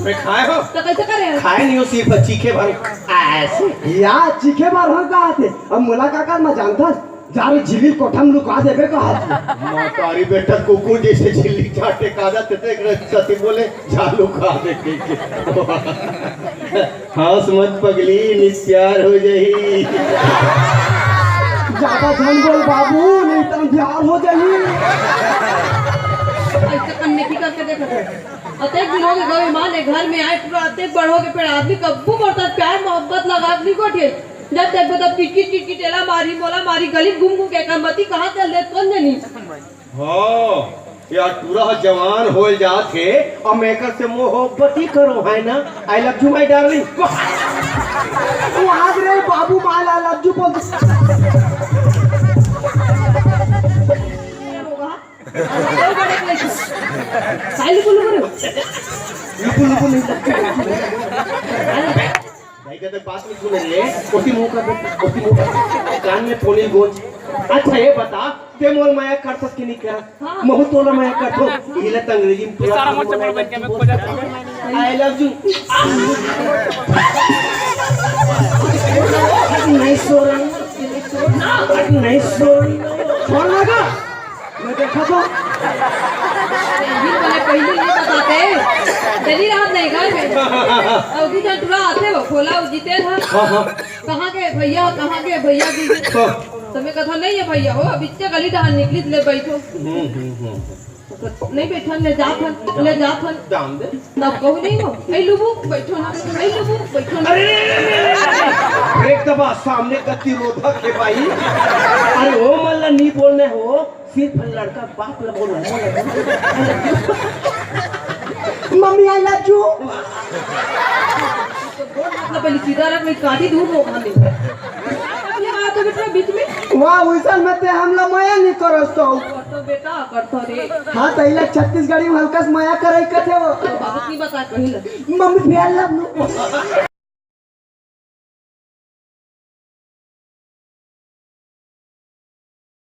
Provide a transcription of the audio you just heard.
मैं खाए हो तो कैसे करे खाए नहीं हो सिर्फ चीखे भर ऐसे या चीखे बार हो कहा थे अब मुलाकात में जानता जारे झिल्ली कोठम लुका देबे कहा थे मातारी बेटा कुकुर जैसे झिल्ली चाटे कादा तेते सती बोले झालू खा दे के हंस मत पगली निस्यार हो जाही ज्यादा झन बोल बाबू नहीं तो ध्यान हो जाही ऐसे करने की करके देखो अतेक दिन हो गए गए मां ने घर में आए पूरा अतेक बड़ो के पेड़ आदमी कब्बू करता प्यार मोहब्बत लगा नहीं कोठे जब देखो तब किटकिट टेला मारी मोला मारी गली घूम घूम के करमती कहां चल दे कौन नहीं हां यार पूरा जवान हो जाते और मेकर से मोहब्बत ही करो है ना I love you my darling तू आज रे बाबू माला लज्जू बोल भाई कहते बात नहीं सुन रही है उसी मुंह का कान में थोड़ी गोंज अच्छा ये बता ते मोर माया करत कि नहीं कर महु तोला माया करतो इले अंग्रेजी में पूरा सारा मोर चप्पल बन के मैं खो जाता आई लव यू नहीं सो रही नहीं सो रही कौन लगा मैं देखा तो पहले नहीं बताते चली रात नहीं घर में अवधि जब टुरा आते हो खोला जीते था कहाँ के भैया की तो मैं कथा नहीं है भैया हो अब इतने गली डहान निकली ले बैठो नहीं बैठन ले जात हन दाम दे तब कहू नहीं हो ए लुबू बैठो ना ए लुबू बैठो ना एक दफा सामने कत्ती रोधा के भाई अरे ओ मल्ला नहीं बोलने हो सिर्फ लड़का बाप ला बोल रहा है मम्मी आई लव यू मतलब पहले सीधा रख मैं काटी दूर हो हमें अपने हाथ तो बेटा बीच में वाह उइसन में ते हमला माया नहीं करस तो करतो बेटा करतो रे हां तइला छत्तीसगढ़ी में हल्का से माया करे कथे वो बात नहीं बता कहीं मम्मी फेल लव